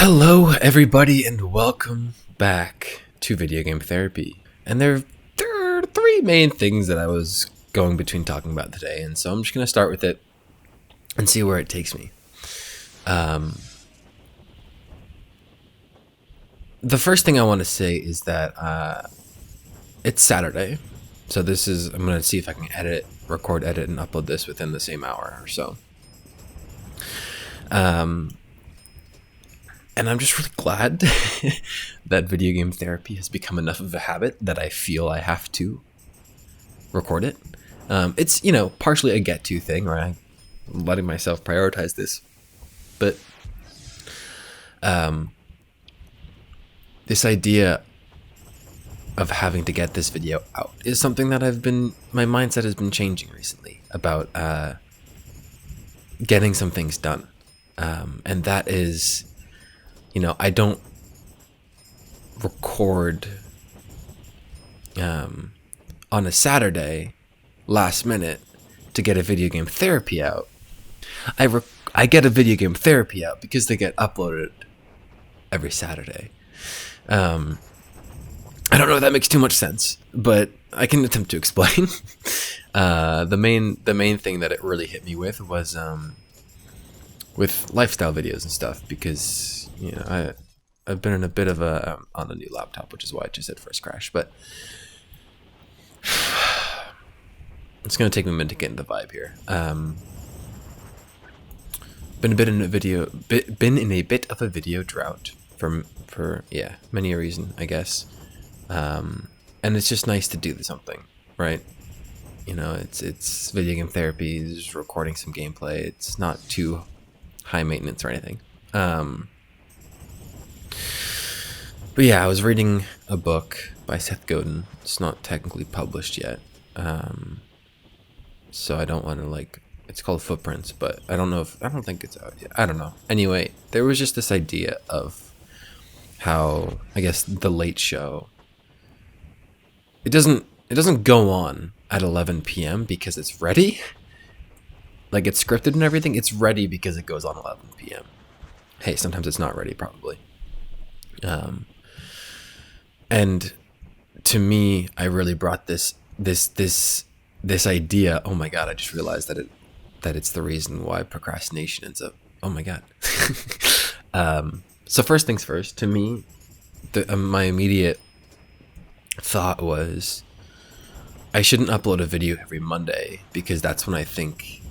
Hello, everybody, and welcome back to Video Game Therapy. And there are three main things that I was going between talking about today, and so I'm just going to start with it and see where it takes me. The first thing I want to say is that it's Saturday, so I'm going to see if I can record, edit, and upload this within the same hour or so. And I'm just really glad that video game therapy has become enough of a habit that I feel I have to record it. It's, partially a get-to thing, where I'm letting myself prioritize this. But this idea of having to get this video out is something that my mindset has been changing recently about getting some things done. And that is... I don't record on a Saturday last minute to get a video game therapy out. I get a video game therapy out because they get uploaded every Saturday. I don't know if that makes too much sense, but I can attempt to explain. The main thing that it really hit me with was with lifestyle videos and stuff, because I've been in a bit of on a new laptop, which is why I just said first crash, but it's going to take me a minute to get into the vibe here. Been in a bit of a video drought for many a reason, I guess. And it's just nice to do something, right? It's video game therapy, it's recording some gameplay. It's not too high maintenance or anything. But yeah, I was reading a book by Seth Godin. It's not technically published yet. So I don't want to it's called Footprints, but I don't think it's out yet. I don't know. Anyway, there was just this idea of how, I guess, The Late Show, it doesn't go on at 11 p.m. because it's ready. Like, it's scripted and everything. It's ready because it goes on 11 p.m. Hey, sometimes it's not ready, probably. And to me, I really brought this idea. Oh my God! I just realized that it's the reason why procrastination ends up. Oh my God. So first things first. To me, my immediate thought was, I shouldn't upload a video every Monday because that's when I think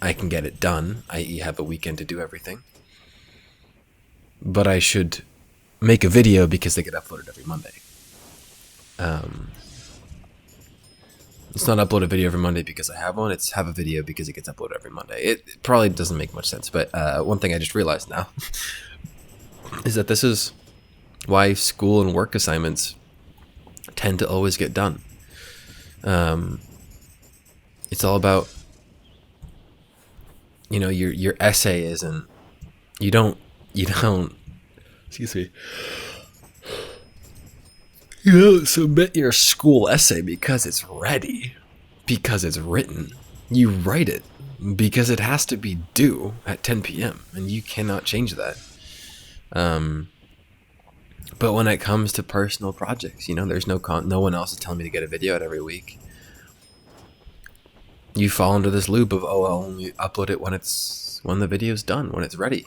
I can get it done, i.e. have a weekend to do everything. But I should make a video because they get uploaded every Monday. It's not upload a video every Monday because I have one. It's have a video because it gets uploaded every Monday. It probably doesn't make much sense, but one thing I just realized now is that this is why school and work assignments tend to always get done. It's all about, your essay isn't, you don't, excuse me, you don't submit your school essay because it's ready, because it's written. You write it because it has to be due at 10 p.m. and you cannot change that. But when it comes to personal projects, there's no one else is telling me to get a video out every week. You fall into this loop of, I'll only upload it when the video's done, when it's ready.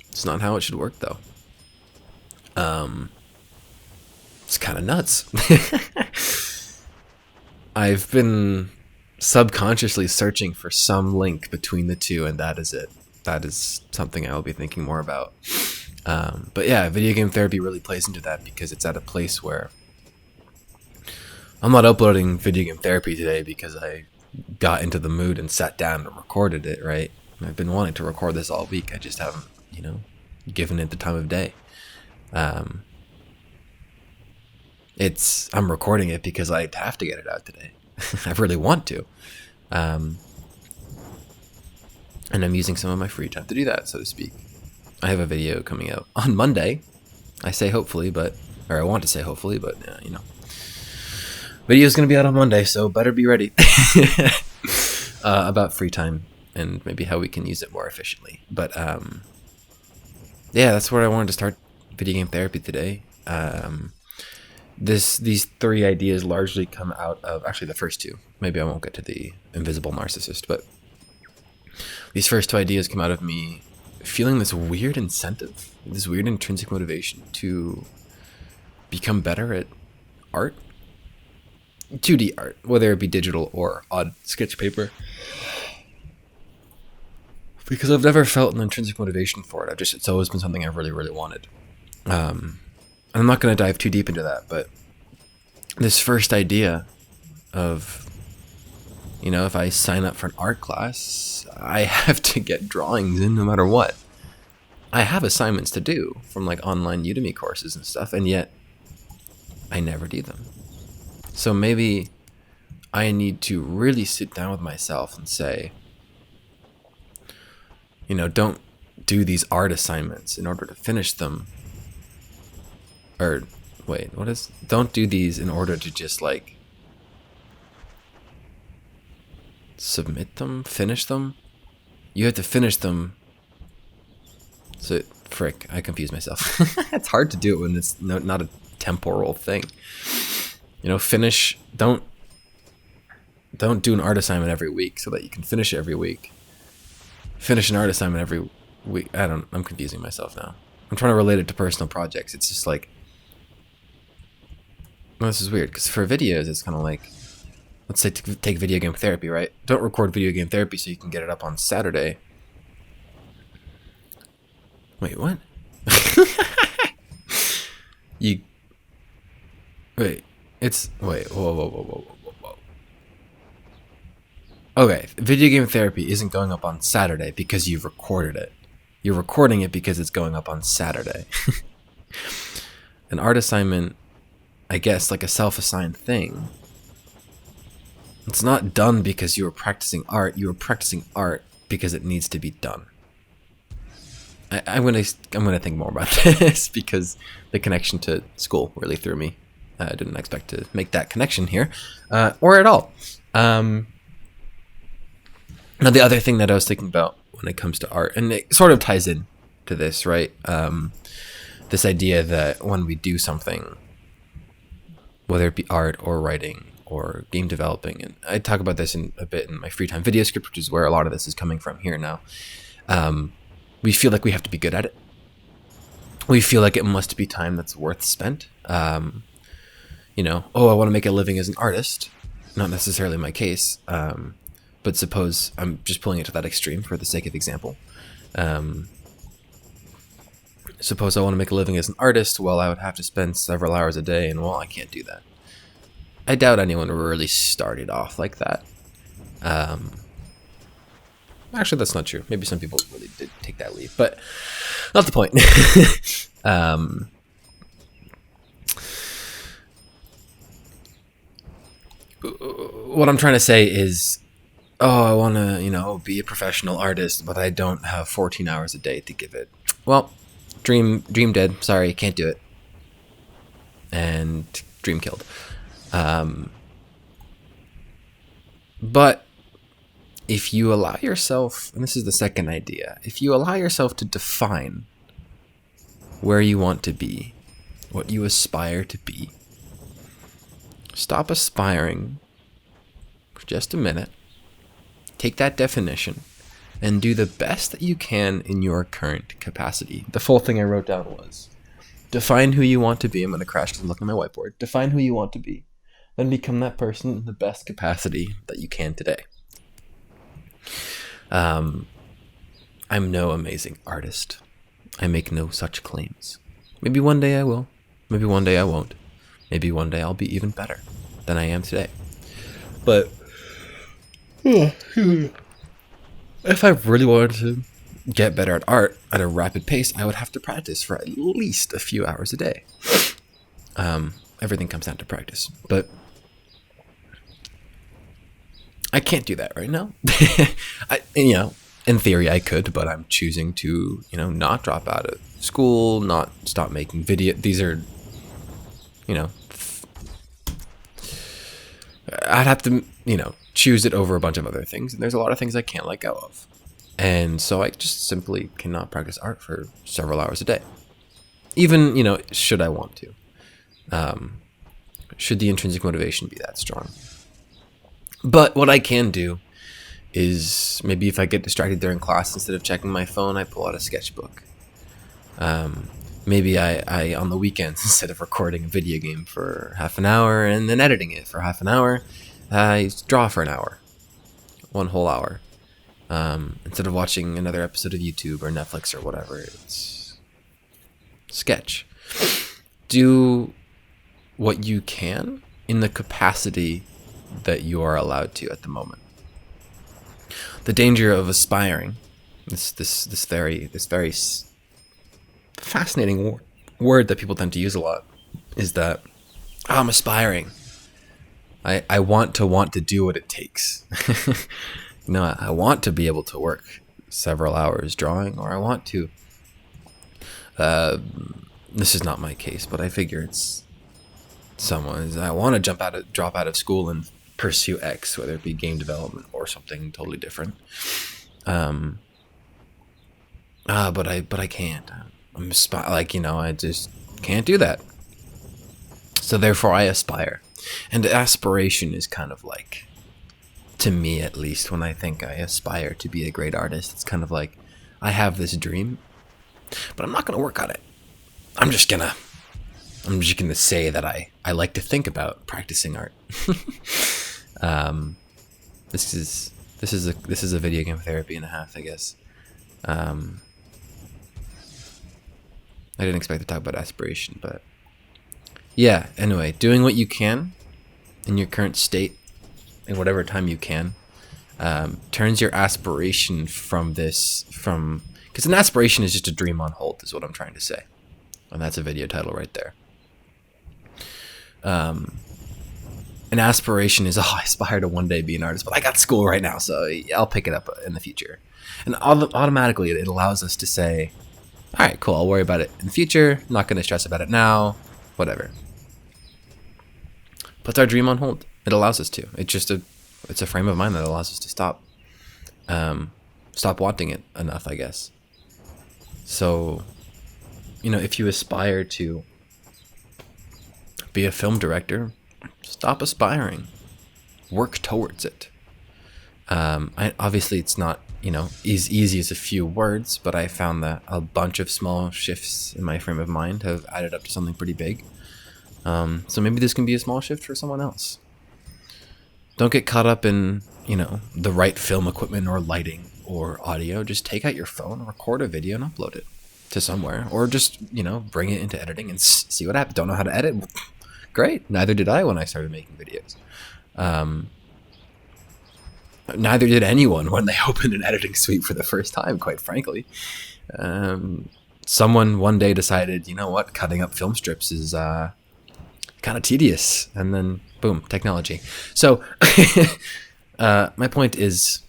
It's not how it should work, though. It's kind of nuts. I've been subconsciously searching for some link between the two, and that is it. That is something I will be thinking more about. But yeah, video game therapy really plays into that because it's at a place where I'm not uploading video game therapy today because I got into the mood and sat down and recorded it, right? I've been wanting to record this all week. I just haven't, given it the time of day. I'm recording it because I have to get it out today. I really want to. And I'm using some of my free time to do that, so to speak. I have a video coming out on Monday. I say hopefully, I want to say hopefully, but video's going to be out on Monday, so better be ready. About free time and maybe how we can use it more efficiently. But yeah, that's what I wanted to start video game therapy today. These three ideas largely come out of, actually, the first two. Maybe I won't get to the invisible narcissist, but these first two ideas come out of me feeling this weird incentive, this weird intrinsic motivation to become better at art, 2D art, whether it be digital or on sketch paper. Because I've never felt an intrinsic motivation for it. It's always been something I've really, really wanted. And I'm not going to dive too deep into that, but this first idea of, if I sign up for an art class, I have to get drawings in no matter what. I have assignments to do from like online Udemy courses and stuff, and yet I never do them. So maybe I need to really sit down with myself and say, don't do these art assignments in order to finish them. Or, wait, don't do these in order to just, like, submit them? Finish them? You have to finish them. So, frick, I confuse myself. It's hard to do it when it's not a temporal thing. Don't do an art assignment every week so that you can finish it every week. Finish an art assignment every week. I'm confusing myself now. I'm trying to relate it to personal projects. It's just like, well, this is weird, because for videos, it's kind of like, let's say take video game therapy, right? Don't record video game therapy so you can get it up on Saturday. Wait, what? Whoa. Okay, video game therapy isn't going up on Saturday because you've recorded it. You're recording it because it's going up on Saturday. An art assignment, I guess, like a self-assigned thing, it's not done because you were practicing art. You were practicing art because it needs to be done. I'm gonna think more about this because the connection to school really threw me. I didn't expect to make that connection here, or at all. Now, the other thing that I was thinking about when it comes to art, and it sort of ties in to this, right? This idea that when we do something, whether it be art or writing or game developing, and I talk about this a bit in my free time video script, which is where a lot of this is coming from here now. We feel like we have to be good at it. We feel like it must be time that's worth spent. I want to make a living as an artist. Not necessarily my case. But suppose I'm just pulling it to that extreme for the sake of example. Suppose I want to make a living as an artist. Well, I would have to spend several hours a day, and well, I can't do that. I doubt anyone really started off like that. Actually, that's not true. Maybe some people really did take that leap, but not the point. What I'm trying to say is, I want to, be a professional artist, but I don't have 14 hours a day to give it. Well, dream dead. Sorry, can't do it. And dream killed. But if you allow yourself, and this is the second idea, if you allow yourself to define where you want to be, what you aspire to be, stop aspiring for just a minute, take that definition, and do the best that you can in your current capacity. The full thing I wrote down was, define who you want to be. I'm going to crash because I'm looking at my whiteboard. Define who you want to be. Then become that person in the best capacity that you can today. I'm no amazing artist. I make no such claims. Maybe one day I will. Maybe one day I won't. Maybe one day I'll be even better than I am today. But if I really wanted to get better at art at a rapid pace, I would have to practice for at least a few hours a day. Everything comes down to practice. But I can't do that right now. In theory I could, but I'm choosing to, not drop out of school, not stop making video. These are, I'd have to, choose it over a bunch of other things. And there's a lot of things I can't let go of. And so I just simply cannot practice art for several hours a day. Even, should I want to. Should the intrinsic motivation be that strong. But what I can do is maybe if I get distracted during class, instead of checking my phone, I pull out a sketchbook. Maybe I on the weekends, instead of recording a video game for half an hour and then editing it for half an hour, I draw for an hour. 1 whole hour. Instead of watching another episode of YouTube or Netflix or whatever, it's sketch. Do what you can in the capacity that you are allowed to at the moment. The danger of aspiring, this very fascinating word that people tend to use a lot, is that I'm aspiring. I want to do what it takes. I want to be able to work several hours drawing, or I want to. This is not my case, but I figure it's someone's. I want to drop out of school and pursue X, whether it be game development or something totally different. But I can't. I just can't do that. So therefore, I aspire, and aspiration is kind of like, to me at least, when I think I aspire to be a great artist, it's kind of like I have this dream, but I'm not going to work on it. I'm just gonna say that I like to think about practicing art. This is a video game therapy and a half, I guess. I didn't expect to talk about aspiration, but yeah. Anyway, doing what you can in your current state, in whatever time you can, turns your aspiration because an aspiration is just a dream on hold, is what I'm trying to say. And that's a video title right there. An aspiration is, I aspire to one day be an artist, but I got school right now, so I'll pick it up in the future. And automatically it allows us to say, all right, cool, I'll worry about it in the future, I'm not going to stress about it now, whatever. Puts our dream on hold. It allows us to. It's a frame of mind that allows us to stop wanting it enough, I guess. So, if you aspire to be a film director, stop aspiring. Work towards it. Obviously, it's not, as easy as a few words, but I found that a bunch of small shifts in my frame of mind have added up to something pretty big. So maybe this can be a small shift for someone else. Don't get caught up in, the right film equipment or lighting or audio. Just take out your phone, record a video, and upload it to somewhere. Or just, bring it into editing and see what happens. Don't know how to edit? Great. Neither did I when I started making videos. Neither did anyone when they opened an editing suite for the first time, quite frankly. Someone one day decided, cutting up film strips is kind of tedious. And then, boom, technology. So, my point is,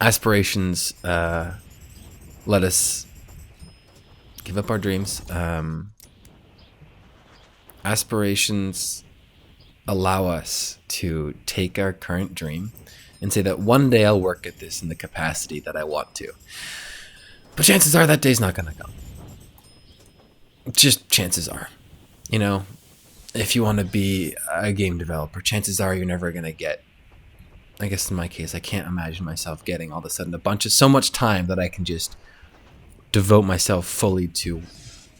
aspirations let us give up our dreams. Aspirations allow us to take our current dream and say that one day I'll work at this in the capacity that I want to. But chances are that day's not going to come. Just chances are. If you want to be a game developer, chances are you're never going to get, I guess in my case, I can't imagine myself getting all of a sudden so much time that I can just devote myself fully to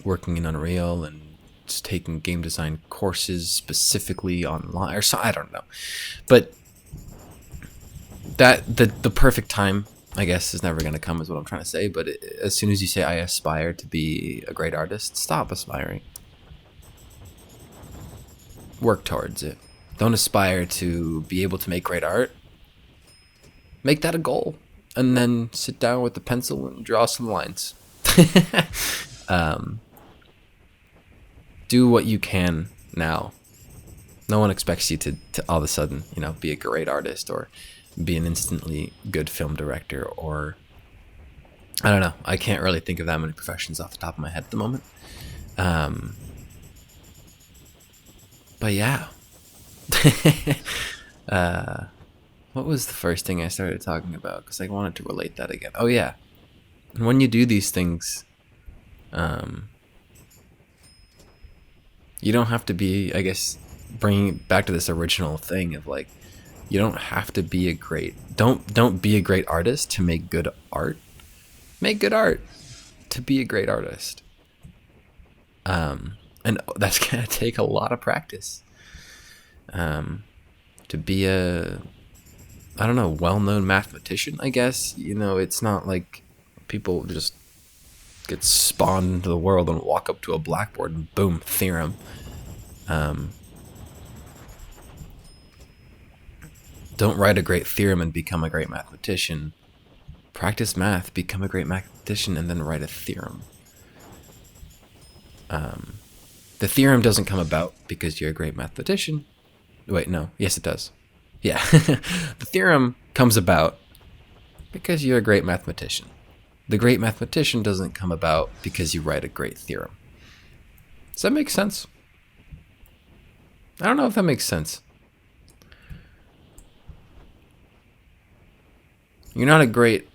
working in Unreal and just taking game design courses specifically online or so, I don't know. But that the perfect time, I guess, is never going to come, is what I'm trying to say. But as soon as you say I aspire to be a great artist, stop aspiring. Work towards it. Don't aspire to be able to make great art. Make that a goal, and then sit down with the pencil and draw some lines. Do what you can now. No one expects you to all of a sudden, be a great artist or be an instantly good film director, or I don't know. I can't really think of that many professions off the top of my head at the moment. But yeah. What was the first thing I started talking about? Because I wanted to relate that again. Oh yeah, and when you do these things, you don't have to be, I guess, bringing it back to this original thing of like, you don't have to be a great, don't be a great artist to make good art. Make good art to be a great artist. And that's gonna take a lot of practice. To be a, I don't know, well-known mathematician, I guess. You know, it's not like people just get spawned into the world and walk up to a blackboard and boom, theorem. Don't write a great theorem and become a great mathematician. Practice math, become a great mathematician, and then write a theorem. The theorem doesn't come about because you're a great mathematician. Wait, no. Yes, it does. Yeah. The theorem comes about because you're a great mathematician. The great mathematician doesn't come about because you write a great theorem. Does that make sense? I don't know if that makes sense. You're not a great...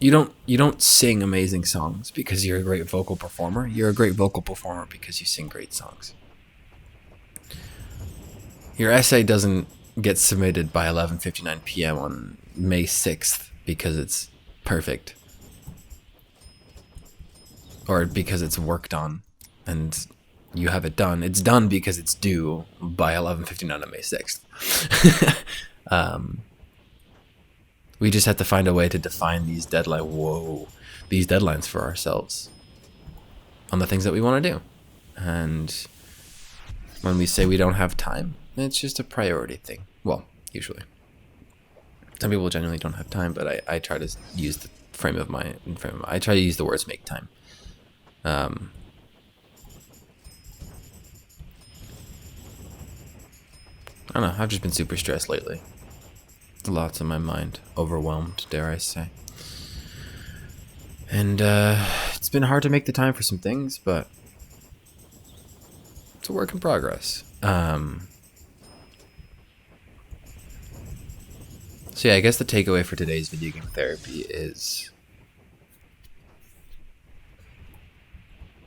You don't sing amazing songs because you're a great vocal performer. You're a great vocal performer because you sing great songs. Your essay doesn't get submitted by 11:59 p.m. on May 6th because it's perfect. Or because it's worked on and you have it done. It's done because it's due by 11:59 on May 6th. We just have to find a way to define these these deadlines for ourselves on the things that we want to do. And when we say we don't have time, it's just a priority thing. Well, usually. Some people genuinely don't have time, but I try to use the I try to use the words make time. I don't know, I've just been super stressed lately. Lots on my mind, overwhelmed, dare I say. And it's been hard to make the time for some things, but it's a work in progress. So yeah, I guess the takeaway for today's video game therapy is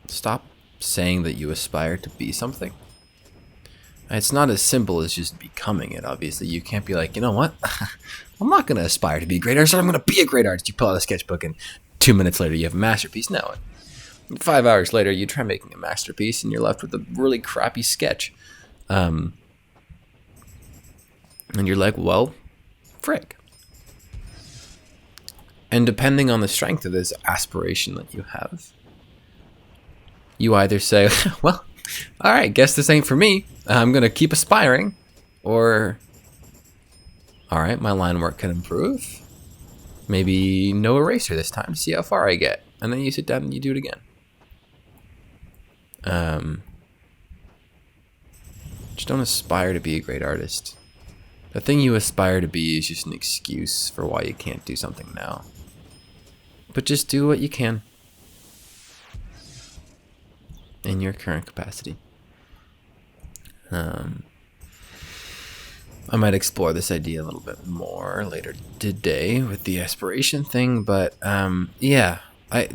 stop saying that you aspire to be something. It's not as simple as just becoming it, obviously. You can't be like, you know what? I'm not going to aspire to be a great artist. I'm going to be a great artist. You pull out a sketchbook and 2 minutes later you have a masterpiece. No. 5 hours later you try making a masterpiece and you're left with a really crappy sketch. And you're like, well, frick. And depending on the strength of this aspiration that you have, you either say, well, all right, guess this ain't for me. I'm going to keep aspiring. Or, all right, my line work can improve. Maybe no eraser this time to see how far I get. And then you sit down and you do it again. Just don't aspire to be a great artist. The thing you aspire to be is just an excuse for why you can't do something now. But just do what you can in your current capacity. I might explore this idea a little bit more later today with the aspiration thing, but yeah,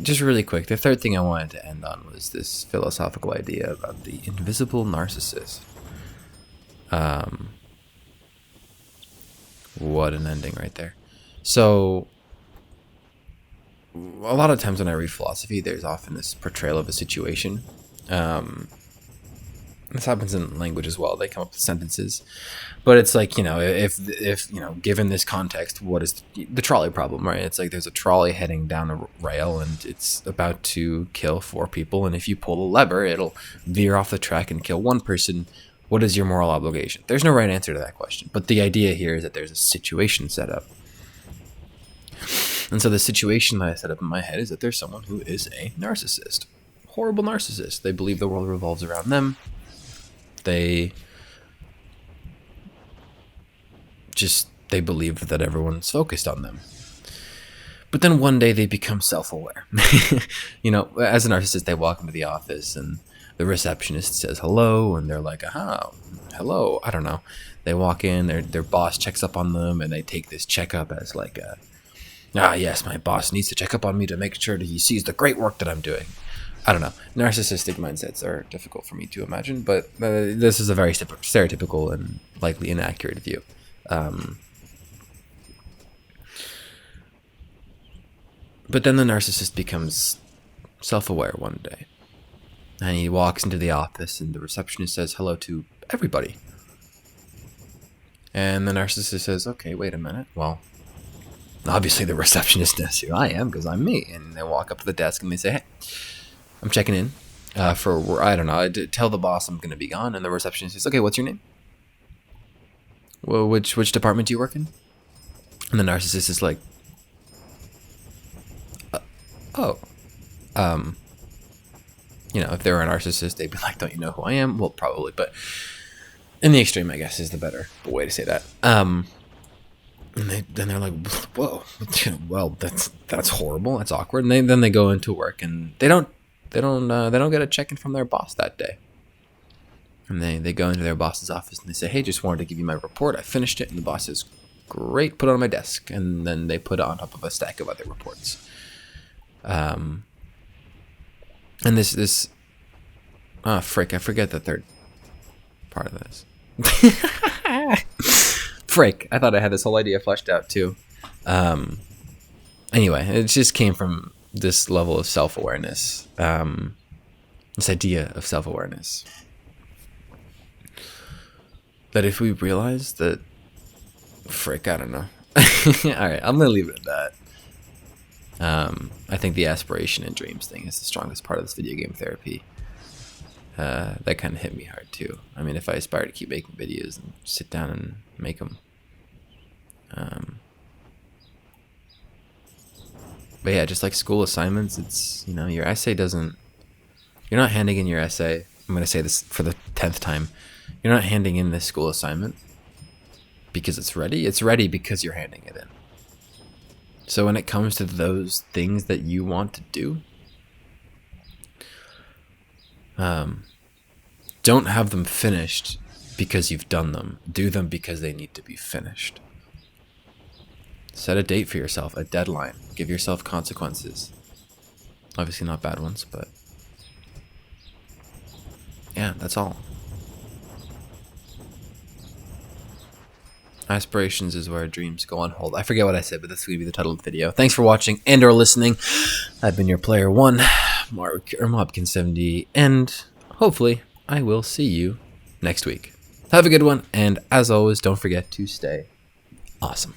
just really quick, the third thing I wanted to end on was this philosophical idea about the invisible narcissist. What an ending right there. So a lot of times when I read philosophy, there's often this portrayal of a situation. This happens in language as well. They come up with sentences, but it's like, if given this context, what is the trolley problem, right? It's like there's a trolley heading down a rail and it's about to kill 4 people, and if you pull the lever, it'll veer off the track and kill 1 person. What is your moral obligation? There's no right answer to that question, but the idea here is that there's a situation set up. And so the situation that I set up in my head is that there's someone who is a narcissist. Horrible narcissist. They believe the world revolves around them. They believe that everyone's focused on them. But then one day they become self-aware. As a narcissist, they walk into the office and the receptionist says hello, and they're like, aha, hello. I don't know. They walk in, their boss checks up on them, and they take this checkup as like yes, my boss needs to check up on me to make sure that he sees the great work that I'm doing. I don't know. Narcissistic mindsets are difficult for me to imagine, but this is a very stereotypical and likely inaccurate view. But then the narcissist becomes self-aware one day. And he walks into the office and the receptionist says hello to everybody. And the narcissist says, okay, wait a minute. Well, obviously the receptionist knows who I am because I'm me. And they walk up to the desk and they say, hey, I'm checking in for, I don't know, tell the boss I'm going to be gone. And the receptionist says, okay, what's your name? Well, which department do you work in? And the narcissist is like, you know, if they were a narcissist, they'd be like, don't you know who I am? Well, probably, but in the extreme, I guess, is the better way to say that. And then they're like, whoa, well, that's horrible. That's awkward. And then they go into work and they don't get a check-in from their boss that day. And they go into their boss's office and they say, hey, just wanted to give you my report. I finished it. And the boss says, great, put it on my desk. And then they put it on top of a stack of other reports. And this frick, I forget the third part of this. Frick, I thought I had this whole idea fleshed out too. Anyway, it just came from this level of self-awareness, this idea of self-awareness. That if we realize that, frick, I don't know. Alright, I'm gonna leave it at that. I think the aspiration and dreams thing is the strongest part of this video game therapy. That kind of hit me hard too. I mean, if I aspire to keep making videos and sit down and make them. But yeah, just like school assignments, it's, you know, your essay doesn't, you're not handing in your essay. I'm going to say this for the 10th time. You're not handing in this school assignment because it's ready. It's ready because you're handing it in. So when it comes to those things that you want to do, don't have them finished because you've done them. Do them because they need to be finished. Set a date for yourself, a deadline. Give yourself consequences. Obviously not bad ones, but yeah, that's all. Aspirations is where dreams go on hold. I forget what I said, but this is going to be the title of the video. Thanks for watching and or listening. I've been your player 1, mobkinz70, and hopefully I will see you next week. Have a good one, and as always, don't forget to stay awesome.